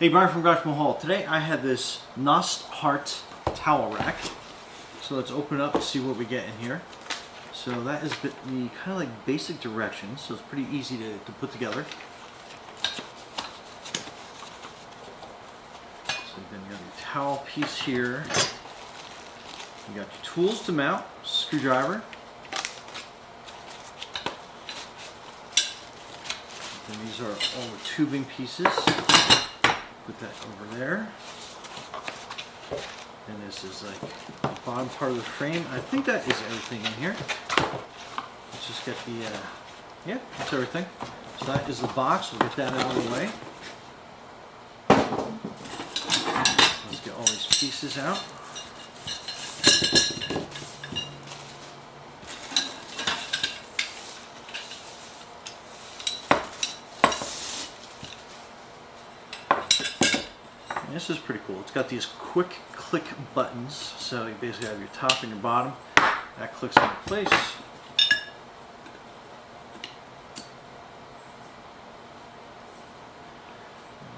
Hey, Brian from Garage Mahal. Today I had this Nost Heart towel rack. So let's open it up and see what we get in here. So that is the kind of like basic directions, so it's pretty easy to put together. So then you got your towel piece here. You got your tools to mount, screwdriver. And these are all the tubing pieces. Put that over there. And this is like the bottom part of the frame. I think that is everything in here. Let's just get the, yeah, that's everything. So that is the box. We'll get that out of the way. Let's get all these pieces out. And this is pretty cool. It's got these quick click buttons. So you basically have your top and your bottom. That clicks into place. And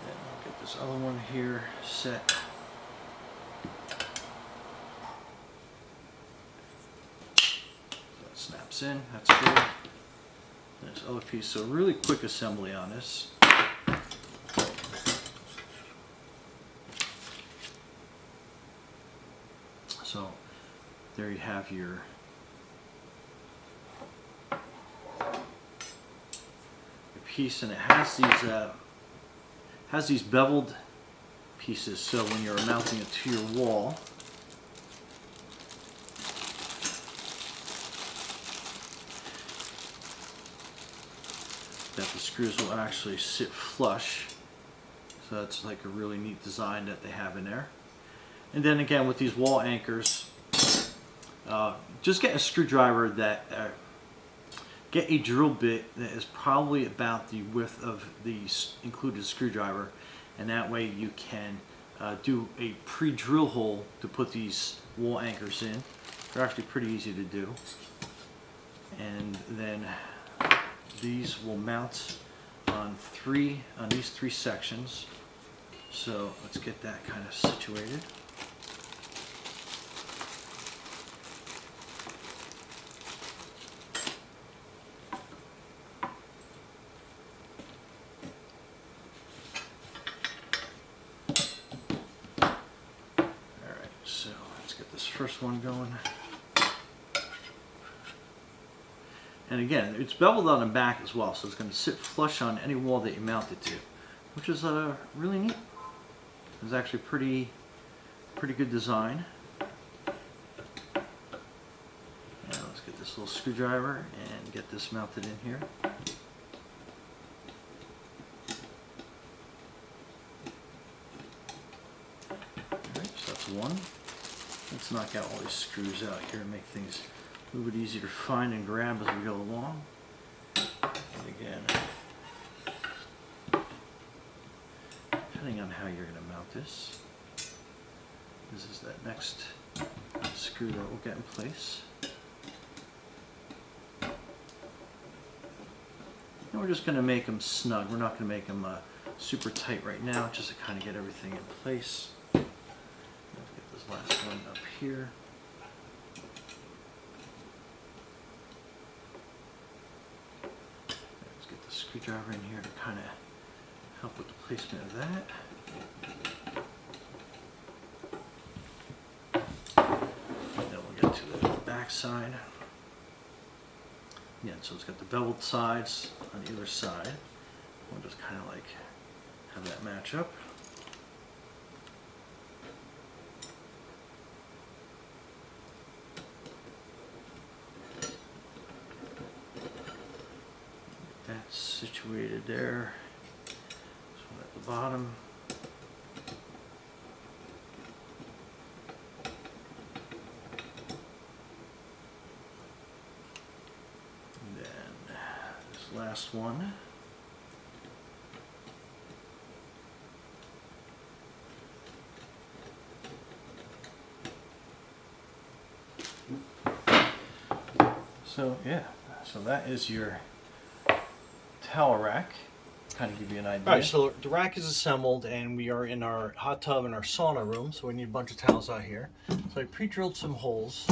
then I'll get this other one here set. That snaps in. That's good. This other piece. So really quick assembly on this. So there you have your piece, and it has these beveled pieces. So when you're mounting it to your wall, that the screws will actually sit flush. So that's like a really neat design that they have in there. And then again, with these wall anchors, just get a screwdriver that, get a drill bit that is probably about the width of the included screwdriver, and that way you can do a pre-drill hole to put these wall anchors in. They're actually pretty easy to do. And then these will mount on these three sections. So let's get that kind of situated. So let's get this first one going. And again, it's beveled on the back as well, so it's going to sit flush on any wall that you mount it to, which is really neat. It's actually pretty good design. And let's get this little screwdriver and get this mounted in here. Alright, so that's one. Let's knock out all these screws out here and make things a little bit easier to find and grab as we go along. And again, depending on how you're going to mount this, this is that next screw that will get in place. And we're just going to make them snug. We're not going to make them super tight right now, just to kind of get everything in place. Let's get this last one up here. Let's get the screwdriver in here to kind of help with the placement of that. Then we'll get to the back side. Yeah, so it's got the beveled sides on either side. We'll just kind of like have that match up. That's situated there. This one at the bottom. And then this last one. So yeah, so that is your towel rack. kind of give you an idea. All right, so the rack is assembled, and we are in our hot tub and our sauna room, so we need a bunch of towels out here. So I pre-drilled some holes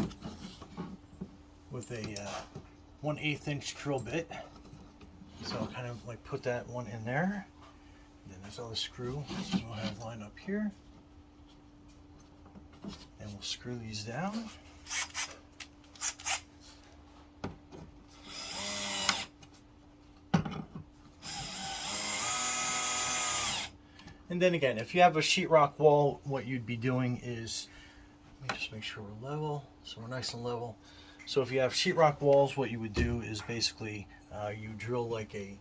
with a 1/8 inch drill bit. So I'll kind of like put that one in there. And then there's another screw we'll have lined up here. And we'll screw these down. And then again, if you have a sheetrock wall, what you'd be doing is, let me just make sure we're level, so we're nice and level. So if you have sheetrock walls, what you would do is basically you drill like a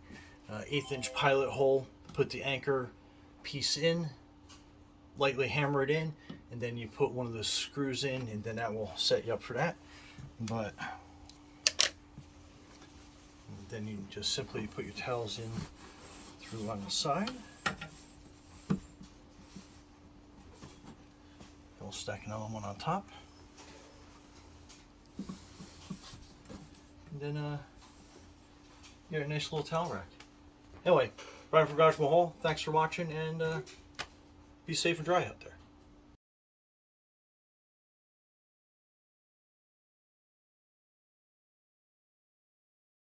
1/8 inch pilot hole, put the anchor piece in, lightly hammer it in, and then you put one of the screws in, and then that will set you up for that. But then you just simply put your towels in through on the side. We'll stack another one on top. And then you got a nice little towel rack. Anyway, Brian from Garage Mahal, thanks for watching, and be safe and dry out there.